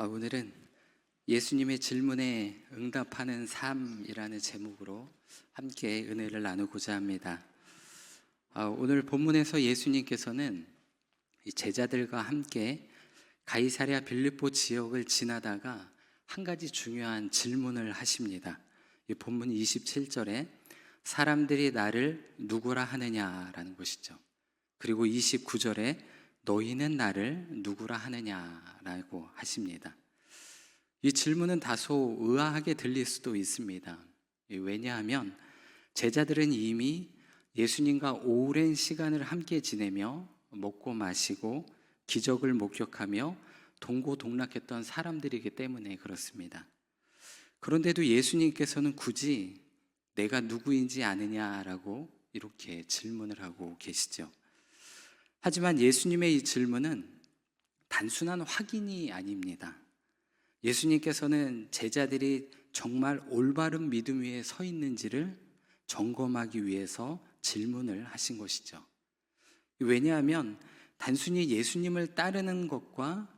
오늘은 예수님의 질문에 응답하는 삶이라는 제목으로 함께 은혜를 나누고자 합니다. 오늘 본문에서 예수님께서는 이 제자들과 함께 가이사랴 빌립보 지역을 지나다가 한 가지 중요한 질문을 하십니다. 이 본문 27절에 사람들이 나를 누구라 하느냐라는 것이죠. 그리고 29절에 너희는 나를 누구라 하느냐라고 하십니다. 이 질문은 다소 의아하게 들릴 수도 있습니다. 왜냐하면 제자들은 이미 예수님과 오랜 시간을 함께 지내며 먹고 마시고 기적을 목격하며 동고동락했던 사람들이기 때문에 그렇습니다. 그런데도 예수님께서는 굳이 내가 누구인지 아느냐라고 이렇게 질문을 하고 계시죠. 하지만 예수님의 이 질문은 단순한 확인이 아닙니다. 예수님께서는 제자들이 정말 올바른 믿음 위에 서 있는지를 점검하기 위해서 질문을 하신 것이죠. 왜냐하면 단순히 예수님을 따르는 것과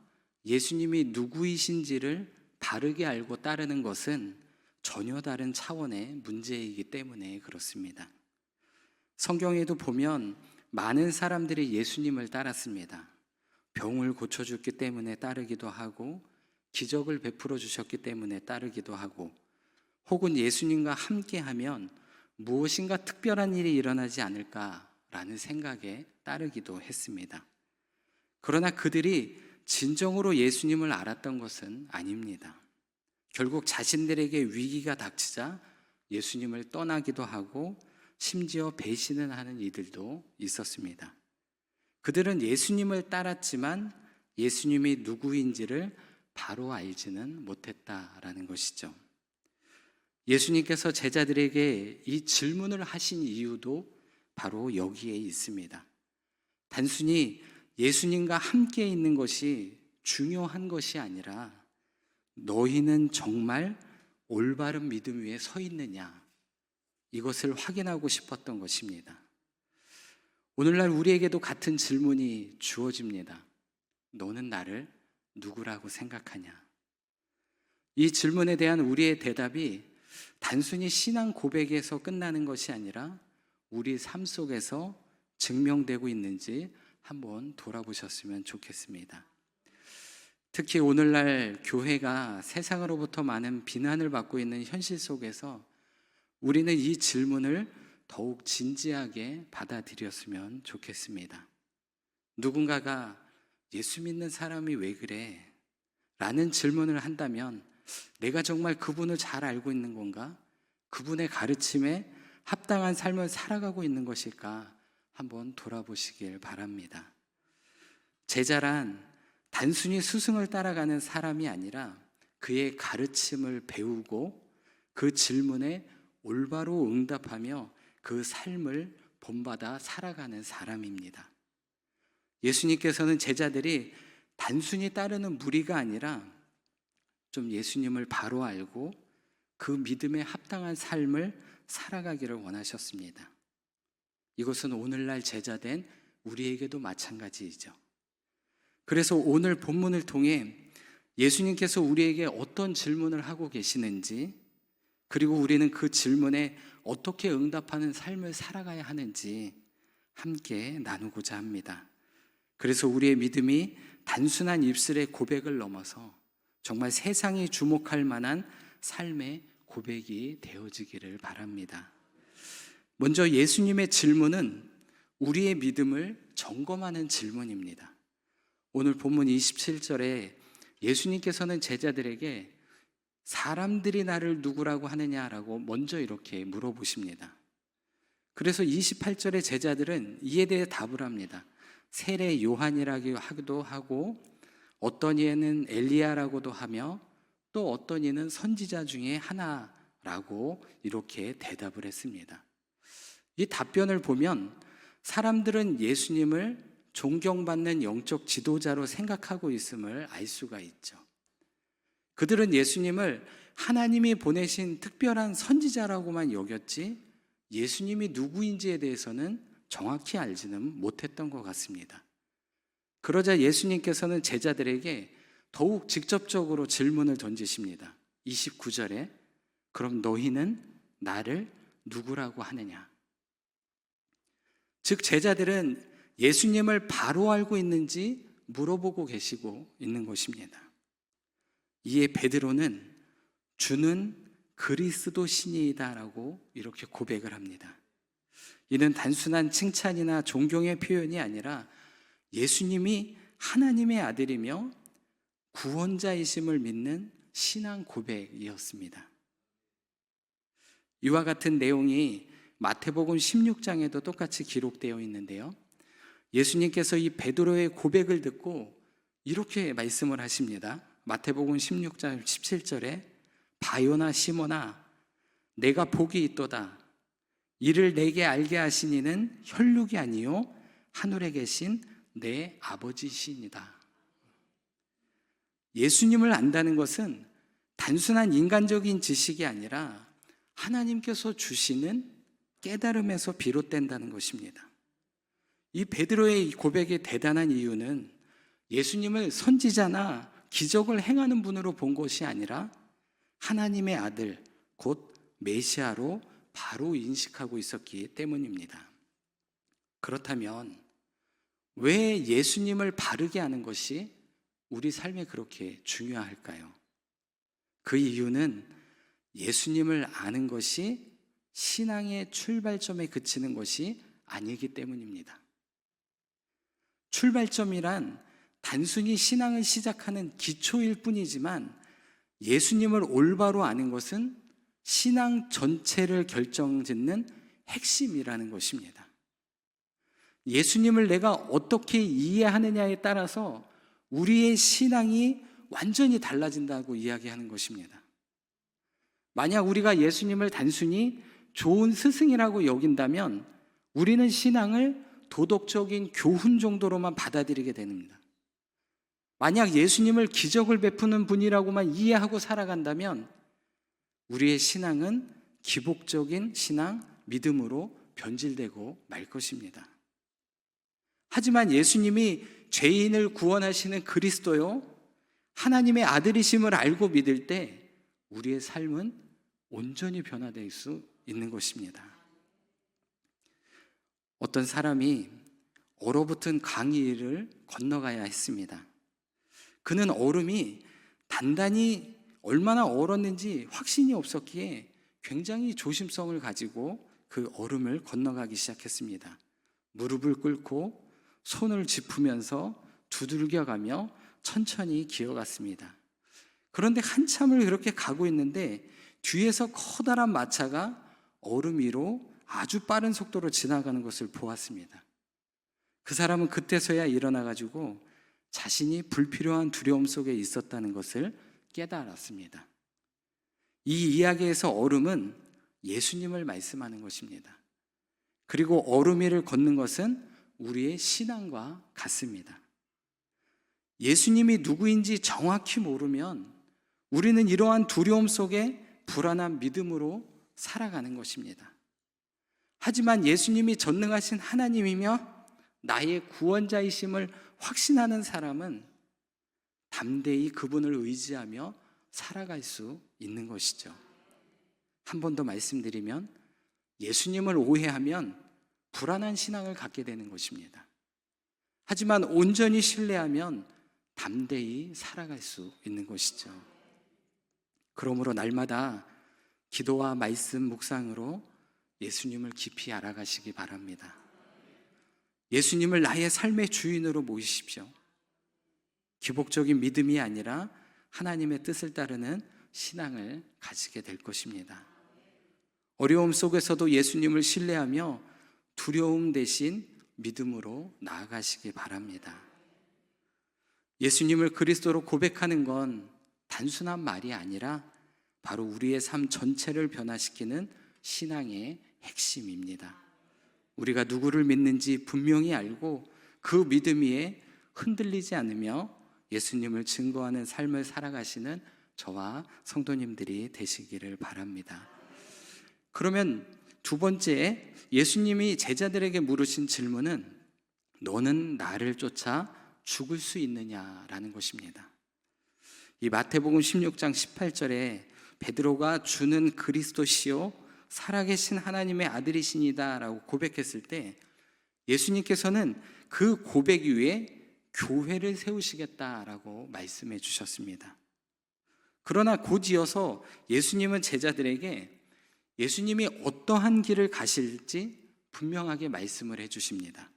예수님이 누구이신지를 바르게 알고 따르는 것은 전혀 다른 차원의 문제이기 때문에 그렇습니다. 성경에도 보면 많은 사람들이 예수님을 따랐습니다. 병을 고쳐줬기 때문에 따르기도 하고 기적을 베풀어 주셨기 때문에 따르기도 하고 혹은 예수님과 함께하면 무엇인가 특별한 일이 일어나지 않을까라는 생각에 따르기도 했습니다. 그러나 그들이 진정으로 예수님을 알았던 것은 아닙니다. 결국 자신들에게 위기가 닥치자 예수님을 떠나기도 하고 심지어 배신을 하는 이들도 있었습니다. 그들은 예수님을 따랐지만 예수님이 누구인지를 바로 알지는 못했다라는 것이죠. 예수님께서 제자들에게 이 질문을 하신 이유도 바로 여기에 있습니다. 단순히 예수님과 함께 있는 것이 중요한 것이 아니라 너희는 정말 올바른 믿음 위에 서 있느냐, 이것을 확인하고 싶었던 것입니다. 오늘날 우리에게도 같은 질문이 주어집니다. 너는 나를 누구라고 생각하냐? 이 질문에 대한 우리의 대답이 단순히 신앙 고백에서 끝나는 것이 아니라 우리 삶 속에서 증명되고 있는지 한번 돌아보셨으면 좋겠습니다. 특히 오늘날 교회가 세상으로부터 많은 비난을 받고 있는 현실 속에서 우리는 이 질문을 더욱 진지하게 받아들였으면 좋겠습니다. 누군가가 예수 믿는 사람이 왜 그래? 라는 질문을 한다면 내가 정말 그분을 잘 알고 있는 건가? 그분의 가르침에 합당한 삶을 살아가고 있는 것일까? 한번 돌아보시길 바랍니다. 제자란 단순히 스승을 따라가는 사람이 아니라 그의 가르침을 배우고 그 질문에 올바로 응답하며 그 삶을 본받아 살아가는 사람입니다. 예수님께서는 제자들이 단순히 따르는 무리가 아니라 좀 예수님을 바로 알고 그 믿음에 합당한 삶을 살아가기를 원하셨습니다. 이것은 오늘날 제자된 우리에게도 마찬가지이죠. 그래서 오늘 본문을 통해 예수님께서 우리에게 어떤 질문을 하고 계시는지, 그리고 우리는 그 질문에 어떻게 응답하는 삶을 살아가야 하는지 함께 나누고자 합니다. 그래서 우리의 믿음이 단순한 입술의 고백을 넘어서 정말 세상이 주목할 만한 삶의 고백이 되어지기를 바랍니다. 먼저 예수님의 질문은 우리의 믿음을 점검하는 질문입니다. 오늘 본문 27절에 예수님께서는 제자들에게 사람들이 나를 누구라고 하느냐라고 먼저 이렇게 물어보십니다. 그래서 28절에 제자들은 이에 대해 답을 합니다. 세례 요한이라고 하기도 하고 어떤 이는 엘리야라고도 하며 또 어떤 이는 선지자 중에 하나라고 이렇게 대답을 했습니다. 이 답변을 보면 사람들은 예수님을 존경받는 영적 지도자로 생각하고 있음을 알 수가 있죠. 그들은 예수님을 하나님이 보내신 특별한 선지자라고만 여겼지 예수님이 누구인지에 대해서는 정확히 알지는 못했던 것 같습니다. 그러자 예수님께서는 제자들에게 더욱 직접적으로 질문을 던지십니다. 29절에 그럼 너희는 나를 누구라고 하느냐? 즉 제자들은 예수님을 바로 알고 있는지 물어보고 계시고 있는 것입니다. 이에 베드로는 주는 그리스도 신이다라고 이렇게 고백을 합니다. 이는 단순한 칭찬이나 존경의 표현이 아니라 예수님이 하나님의 아들이며 구원자이심을 믿는 신앙 고백이었습니다. 이와 같은 내용이 마태복음 16장에도 똑같이 기록되어 있는데요. 예수님께서 이 베드로의 고백을 듣고 이렇게 말씀을 하십니다. 마태복음 16장 17절에 바요나 시몬아 내가 복이 있도다. 이를 내게 알게 하신 이는 혈육이 아니요 하늘에 계신 내 아버지시니라. 예수님을 안다는 것은 단순한 인간적인 지식이 아니라 하나님께서 주시는 깨달음에서 비롯된다는 것입니다. 이 베드로의 고백이 대단한 이유는 예수님을 선지자나 기적을 행하는 분으로 본 것이 아니라 하나님의 아들, 곧 메시아로 바로 인식하고 있었기 때문입니다. 그렇다면 왜 예수님을 바르게 아는 것이 우리 삶에 그렇게 중요할까요? 그 이유는 예수님을 아는 것이 신앙의 출발점에 그치는 것이 아니기 때문입니다. 출발점이란 단순히 신앙을 시작하는 기초일 뿐이지만 예수님을 올바로 아는 것은 신앙 전체를 결정짓는 핵심이라는 것입니다. 예수님을 내가 어떻게 이해하느냐에 따라서 우리의 신앙이 완전히 달라진다고 이야기하는 것입니다. 만약 우리가 예수님을 단순히 좋은 스승이라고 여긴다면 우리는 신앙을 도덕적인 교훈 정도로만 받아들이게 됩니다. 만약 예수님을 기적을 베푸는 분이라고만 이해하고 살아간다면 우리의 신앙은 기복적인 신앙, 믿음으로 변질되고 말 것입니다. 하지만 예수님이 죄인을 구원하시는 그리스도요, 하나님의 아들이심을 알고 믿을 때 우리의 삶은 온전히 변화될 수 있는 것입니다. 어떤 사람이 얼어붙은 강을 건너가야 했습니다. 그는 얼음이 단단히 얼마나 얼었는지 확신이 없었기에 굉장히 조심성을 가지고 그 얼음을 건너가기 시작했습니다. 무릎을 꿇고 손을 짚으면서 두들겨가며 천천히 기어갔습니다. 그런데 한참을 그렇게 가고 있는데 뒤에서 커다란 마차가 얼음 위로 아주 빠른 속도로 지나가는 것을 보았습니다. 그 사람은 그때서야 일어나가지고 자신이 불필요한 두려움 속에 있었다는 것을 깨달았습니다. 이 이야기에서 얼음은 예수님을 말씀하는 것입니다. 그리고 얼음 위를 걷는 것은 우리의 신앙과 같습니다. 예수님이 누구인지 정확히 모르면 우리는 이러한 두려움 속에 불안한 믿음으로 살아가는 것입니다. 하지만 예수님이 전능하신 하나님이며 나의 구원자이심을 확신하는 사람은 담대히 그분을 의지하며 살아갈 수 있는 것이죠. 한 번 더 말씀드리면 예수님을 오해하면 불안한 신앙을 갖게 되는 것입니다. 하지만 온전히 신뢰하면 담대히 살아갈 수 있는 것이죠. 그러므로 날마다 기도와 말씀 묵상으로 예수님을 깊이 알아가시기 바랍니다. 예수님을 나의 삶의 주인으로 모시십시오. 기복적인 믿음이 아니라 하나님의 뜻을 따르는 신앙을 가지게 될 것입니다. 어려움 속에서도 예수님을 신뢰하며 두려움 대신 믿음으로 나아가시기 바랍니다. 예수님을 그리스도로 고백하는 건 단순한 말이 아니라 바로 우리의 삶 전체를 변화시키는 신앙의 핵심입니다. 우리가 누구를 믿는지 분명히 알고 그 믿음 위에 흔들리지 않으며 예수님을 증거하는 삶을 살아가시는 저와 성도님들이 되시기를 바랍니다. 그러면 두 번째, 예수님이 제자들에게 물으신 질문은 너는 나를 쫓아 죽을 수 있느냐라는 것입니다. 이 마태복음 16장 18절에 베드로가 주는 그리스도시요 살아계신 하나님의 아들이시니다 라고 고백했을 때 예수님께서는 그 고백 위에 교회를 세우시겠다라고 말씀해 주셨습니다. 그러나 곧 이어서 예수님은 제자들에게 예수님이 어떠한 길을 가실지 분명하게 말씀을 해 주십니다.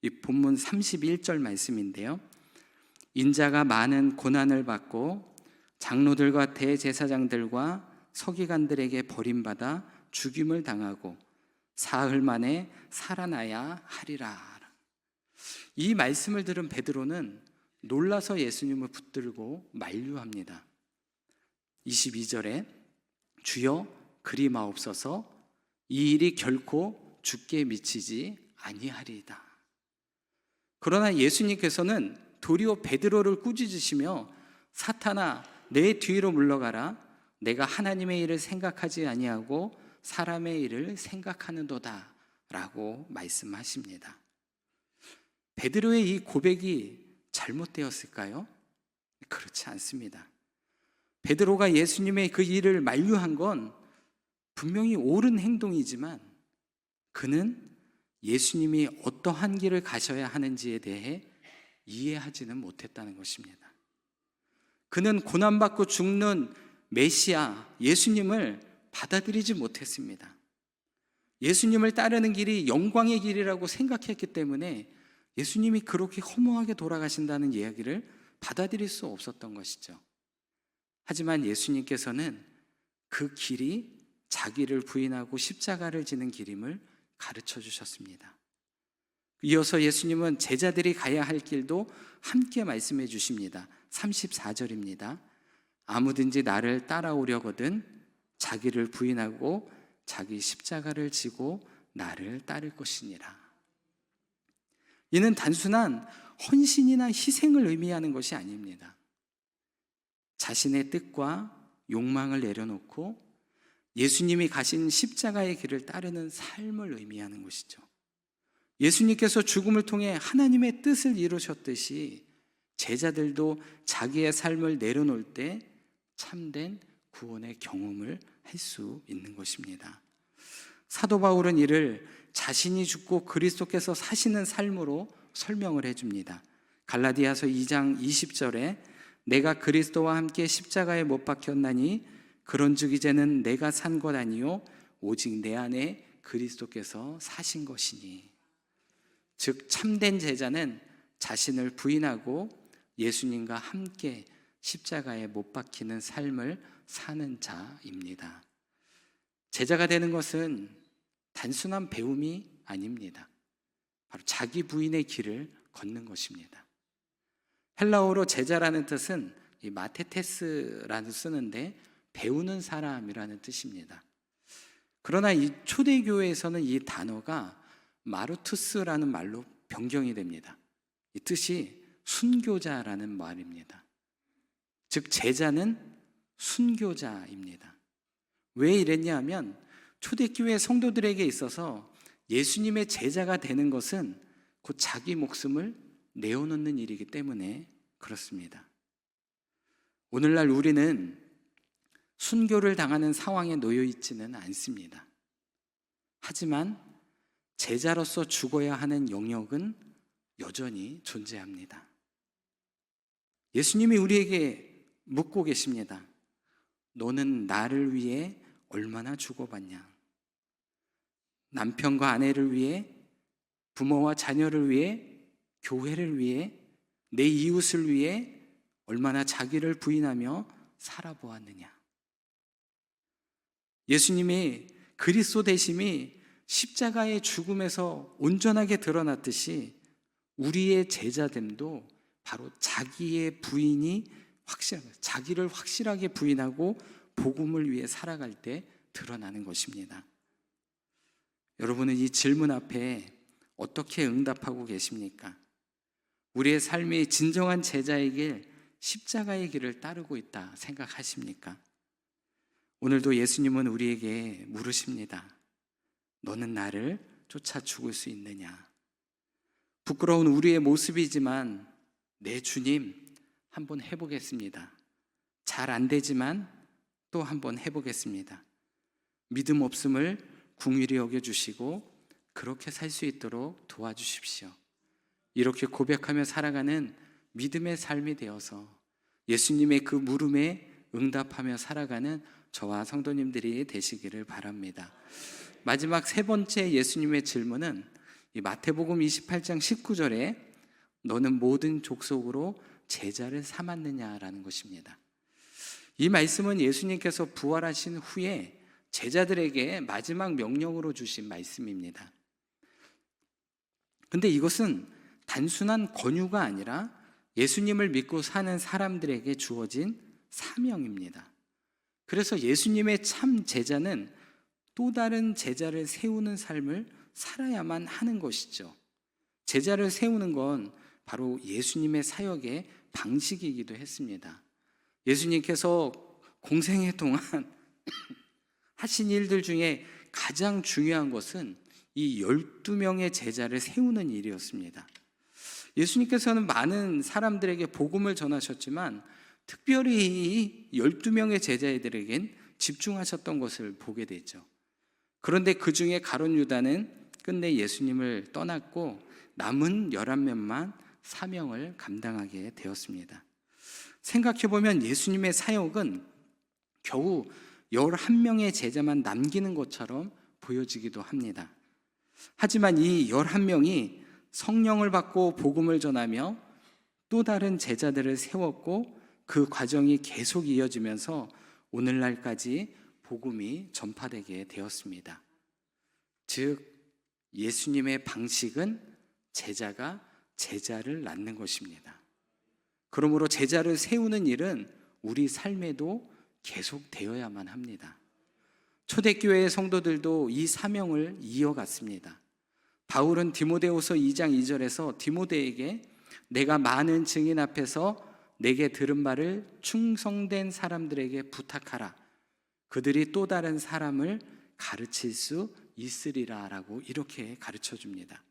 이 본문 31절 말씀인데요. 인자가 많은 고난을 받고 장로들과 대제사장들과 서기관들에게 버림받아 죽임을 당하고 사흘 만에 살아나야 하리라. 이 말씀을 들은 베드로는 놀라서 예수님을 붙들고 만류합니다. 22절에 주여 그리 마옵소서 이 일이 결코 주께 미치지 아니하리이다. 그러나 예수님께서는 도리어 베드로를 꾸짖으시며 사탄아 내 뒤로 물러가라 내가 하나님의 일을 생각하지 아니하고 사람의 일을 생각하는도다 라고 말씀하십니다. 베드로의 이 고백이 잘못되었을까요? 그렇지 않습니다. 베드로가 예수님의 그 일을 만류한 건 분명히 옳은 행동이지만 그는 예수님이 어떠한 길을 가셔야 하는지에 대해 이해하지는 못했다는 것입니다. 그는 고난받고 죽는 메시아 예수님을 받아들이지 못했습니다. 예수님을 따르는 길이 영광의 길이라고 생각했기 때문에 예수님이 그렇게 허무하게 돌아가신다는 이야기를 받아들일 수 없었던 것이죠. 하지만 예수님께서는 그 길이 자기를 부인하고 십자가를 지는 길임을 가르쳐 주셨습니다. 이어서 예수님은 제자들이 가야 할 길도 함께 말씀해 주십니다. 34절입니다. 아무든지 나를 따라오려거든 자기를 부인하고 자기 십자가를 지고 나를 따를 것이니라. 이는 단순한 헌신이나 희생을 의미하는 것이 아닙니다. 자신의 뜻과 욕망을 내려놓고 예수님이 가신 십자가의 길을 따르는 삶을 의미하는 것이죠. 예수님께서 죽음을 통해 하나님의 뜻을 이루셨듯이 제자들도 자기의 삶을 내려놓을 때 참된 구원의 경험을 할 수 있는 것입니다. 사도 바울은 이를 자신이 죽고 그리스도께서 사시는 삶으로 설명을 해줍니다. 갈라디아서 2장 20절에 내가 그리스도와 함께 십자가에 못 박혔나니 그런즉 이제는 내가 산 것 아니요 오직 내 안에 그리스도께서 사신 것이니. 즉 참된 제자는 자신을 부인하고 예수님과 함께 십자가에 못 박히는 삶을 사는 자입니다. 제자가 되는 것은 단순한 배움이 아닙니다. 바로 자기 부인의 길을 걷는 것입니다. 헬라어로 제자라는 뜻은 이 마테테스라는 쓰는데 배우는 사람이라는 뜻입니다. 그러나 이 초대교회에서는 이 단어가 마르투스라는 말로 변경이 됩니다. 이 뜻이 순교자라는 말입니다. 즉 제자는 순교자입니다. 왜 이랬냐 하면 초대교회 성도들에게 있어서 예수님의 제자가 되는 것은 곧 자기 목숨을 내어놓는 일이기 때문에 그렇습니다. 오늘날 우리는 순교를 당하는 상황에 놓여 있지는 않습니다. 하지만 제자로서 죽어야 하는 영역은 여전히 존재합니다. 예수님이 우리에게 묻고 계십니다. 너는 나를 위해 얼마나 죽어봤냐? 남편과 아내를 위해, 부모와 자녀를 위해, 교회를 위해, 내 이웃을 위해 얼마나 자기를 부인하며 살아보았느냐? 예수님이 그리스도 되심이 십자가의 죽음에서 온전하게 드러났듯이 우리의 제자됨도 바로 자기의 부인이 자기를 확실하게 부인하고 복음을 위해 살아갈 때 드러나는 것입니다. 여러분은 이 질문 앞에 어떻게 응답하고 계십니까? 우리의 삶이 진정한 제자의 길, 십자가의 길을 따르고 있다 생각하십니까? 오늘도 예수님은 우리에게 물으십니다. 너는 나를 쫓아 죽을 수 있느냐? 부끄러운 우리의 모습이지만 내 주님 한번 해보겠습니다. 잘 안 되지만 또 한번 해보겠습니다. 믿음 없음을 긍휼히 여겨주시고 그렇게 살 수 있도록 도와주십시오. 이렇게 고백하며 살아가는 믿음의 삶이 되어서 예수님의 그 물음에 응답하며 살아가는 저와 성도님들이 되시기를 바랍니다. 마지막 세 번째 예수님의 질문은 이 마태복음 28장 19절에 너는 모든 족속으로 제자를 삼았느냐라는 것입니다. 이 말씀은 예수님께서 부활하신 후에 제자들에게 마지막 명령으로 주신 말씀입니다. 근데 이것은 단순한 권유가 아니라 예수님을 믿고 사는 사람들에게 주어진 사명입니다. 그래서 예수님의 참 제자는 또 다른 제자를 세우는 삶을 살아야만 하는 것이죠. 제자를 세우는 건 바로 예수님의 사역의 방식이기도 했습니다. 예수님께서 공생애 동안 하신 일들 중에 가장 중요한 것은 이 12명의 제자를 세우는 일이었습니다. 예수님께서는 많은 사람들에게 복음을 전하셨지만 특별히 이 12명의 제자들에겐 집중하셨던 것을 보게 되죠. 그런데 그 중에 가룟 유다는 끝내 예수님을 떠났고 남은 11명만 사명을 감당하게 되었습니다. 생각해보면 예수님의 사역은 겨우 11명의 제자만 남기는 것처럼 보여지기도 합니다. 하지만 이 11명이 성령을 받고 복음을 전하며 또 다른 제자들을 세웠고 그 과정이 계속 이어지면서 오늘날까지 복음이 전파되게 되었습니다. 즉 예수님의 방식은 제자가 제자를 낳는 것입니다. 그러므로 제자를 세우는 일은 우리 삶에도 계속되어야만 합니다. 초대교회의 성도들도 이 사명을 이어갔습니다. 바울은 디모데후서 2장 2절에서 디모데에게 내가 많은 증인 앞에서 내게 들은 말을 충성된 사람들에게 부탁하라. 그들이 또 다른 사람을 가르칠 수 있으리라 라고 이렇게 가르쳐 줍니다.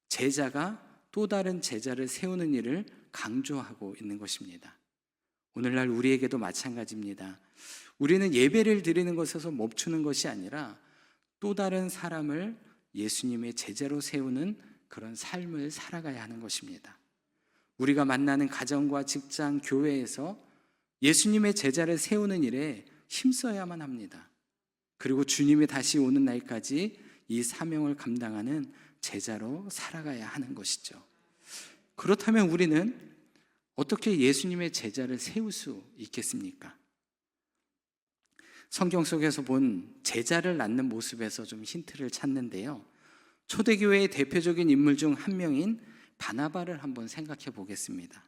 제자가 또 다른 제자를 세우는 일을 강조하고 있는 것입니다. 오늘날 우리에게도 마찬가지입니다. 우리는 예배를 드리는 것에서 멈추는 것이 아니라 또 다른 사람을 예수님의 제자로 세우는 그런 삶을 살아가야 하는 것입니다. 우리가 만나는 가정과 직장, 교회에서 예수님의 제자를 세우는 일에 힘써야만 합니다. 그리고 주님이 다시 오는 날까지 이 사명을 감당하는 제자로 살아가야 하는 것이죠. 그렇다면 우리는 어떻게 예수님의 제자를 세울 수 있겠습니까? 성경 속에서 본 제자를 낳는 모습에서 좀 힌트를 찾는데요. 초대교회의 대표적인 인물 중 한 명인 바나바를 한번 생각해 보겠습니다.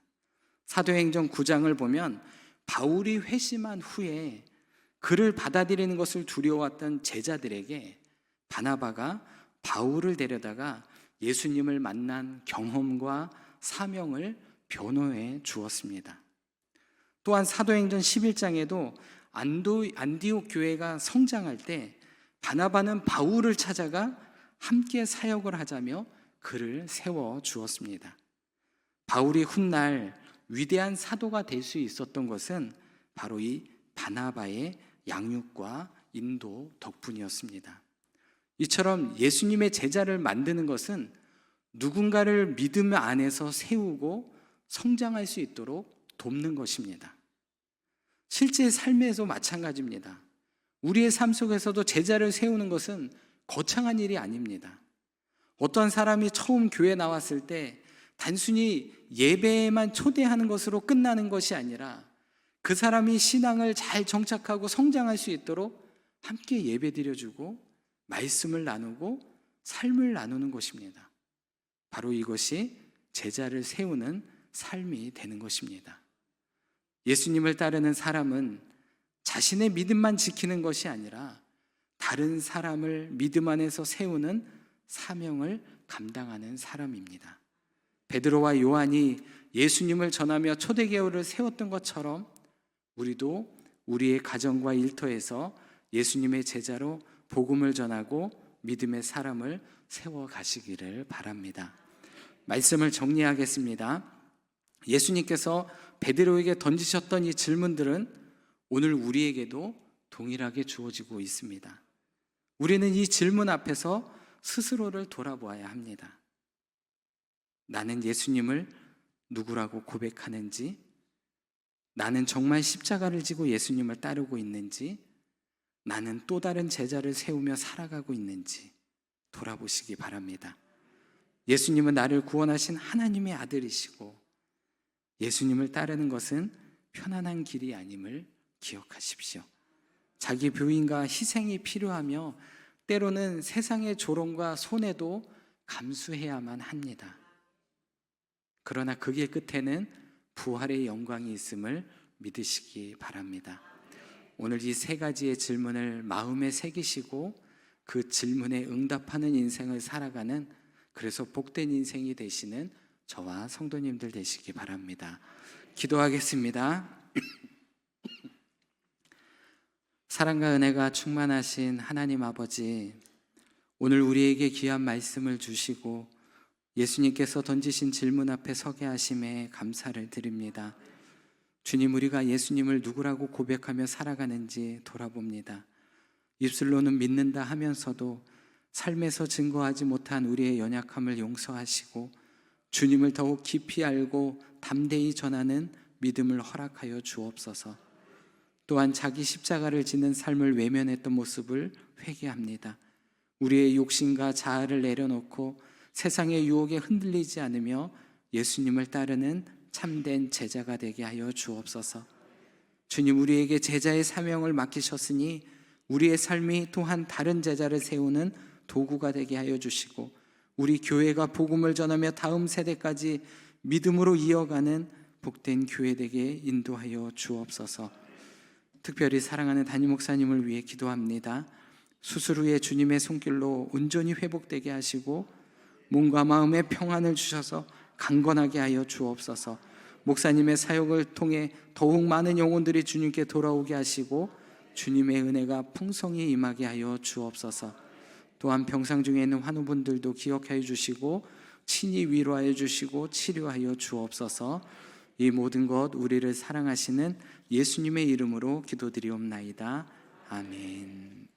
사도행전 9장을 보면 바울이 회심한 후에 그를 받아들이는 것을 두려워했던 제자들에게 바나바가 바울을 데려다가 예수님을 만난 경험과 사명을 변호해 주었습니다. 또한 사도행전 11장에도 안디옥 교회가 성장할 때 바나바는 바울을 찾아가 함께 사역을 하자며 그를 세워 주었습니다. 바울이 훗날 위대한 사도가 될 수 있었던 것은 바로 이 바나바의 양육과 인도 덕분이었습니다. 이처럼 예수님의 제자를 만드는 것은 누군가를 믿음 안에서 세우고 성장할 수 있도록 돕는 것입니다. 실제 삶에서 마찬가지입니다. 우리의 삶 속에서도 제자를 세우는 것은 거창한 일이 아닙니다. 어떤 사람이 처음 교회에 나왔을 때 단순히 예배에만 초대하는 것으로 끝나는 것이 아니라 그 사람이 신앙을 잘 정착하고 성장할 수 있도록 함께 예배 드려주고 말씀을 나누고 삶을 나누는 것입니다. 바로 이것이 제자를 세우는 삶이 되는 것입니다. 예수님을 따르는 사람은 자신의 믿음만 지키는 것이 아니라 다른 사람을 믿음 안에서 세우는 사명을 감당하는 사람입니다. 베드로와 요한이 예수님을 전하며 초대교회를 세웠던 것처럼 우리도 우리의 가정과 일터에서 예수님의 제자로 복음을 전하고 믿음의 사람을 세워 가시기를 바랍니다. 말씀을 정리하겠습니다. 예수님께서 베드로에게 던지셨던 이 질문들은 오늘 우리에게도 동일하게 주어지고 있습니다. 우리는 이 질문 앞에서 스스로를 돌아보아야 합니다. 나는 예수님을 누구라고 고백하는지, 나는 정말 십자가를 지고 예수님을 따르고 있는지, 나는 또 다른 제자를 세우며 살아가고 있는지 돌아보시기 바랍니다. 예수님은 나를 구원하신 하나님의 아들이시고 예수님을 따르는 것은 편안한 길이 아님을 기억하십시오. 자기 부인과 희생이 필요하며 때로는 세상의 조롱과 손해도 감수해야만 합니다. 그러나 그 길 끝에는 부활의 영광이 있음을 믿으시기 바랍니다. 오늘 이 세 가지의 질문을 마음에 새기시고 그 질문에 응답하는 인생을 살아가는, 그래서 복된 인생이 되시는 저와 성도님들 되시기 바랍니다. 기도하겠습니다. 사랑과 은혜가 충만하신 하나님 아버지, 오늘 우리에게 귀한 말씀을 주시고 예수님께서 던지신 질문 앞에 서게 하심에 감사를 드립니다. 주님, 우리가 예수님을 누구라고 고백하며 살아가는지 돌아봅니다. 입술로는 믿는다 하면서도 삶에서 증거하지 못한 우리의 연약함을 용서하시고 주님을 더욱 깊이 알고 담대히 전하는 믿음을 허락하여 주옵소서. 또한 자기 십자가를 지는 삶을 외면했던 모습을 회개합니다. 우리의 욕심과 자아를 내려놓고 세상의 유혹에 흔들리지 않으며 예수님을 따르는 참된 제자가 되게 하여 주옵소서. 주님, 우리에게 제자의 사명을 맡기셨으니 우리의 삶이 또한 다른 제자를 세우는 도구가 되게 하여 주시고 우리 교회가 복음을 전하며 다음 세대까지 믿음으로 이어가는 복된 교회 되게 인도하여 주옵소서. 특별히 사랑하는 담임 목사님을 위해 기도합니다. 수술 후에 주님의 손길로 온전히 회복되게 하시고 몸과 마음의 평안을 주셔서 강건하게 하여 주옵소서. 목사님의 사역을 통해 더욱 많은 영혼들이 주님께 돌아오게 하시고 주님의 은혜가 풍성히 임하게 하여 주옵소서. 또한 병상 중에 있는 환우분들도 기억하여 주시고 친히 위로하여 주시고 치료하여 주옵소서. 이 모든 것 우리를 사랑하시는 예수님의 이름으로 기도드리옵나이다. 아멘.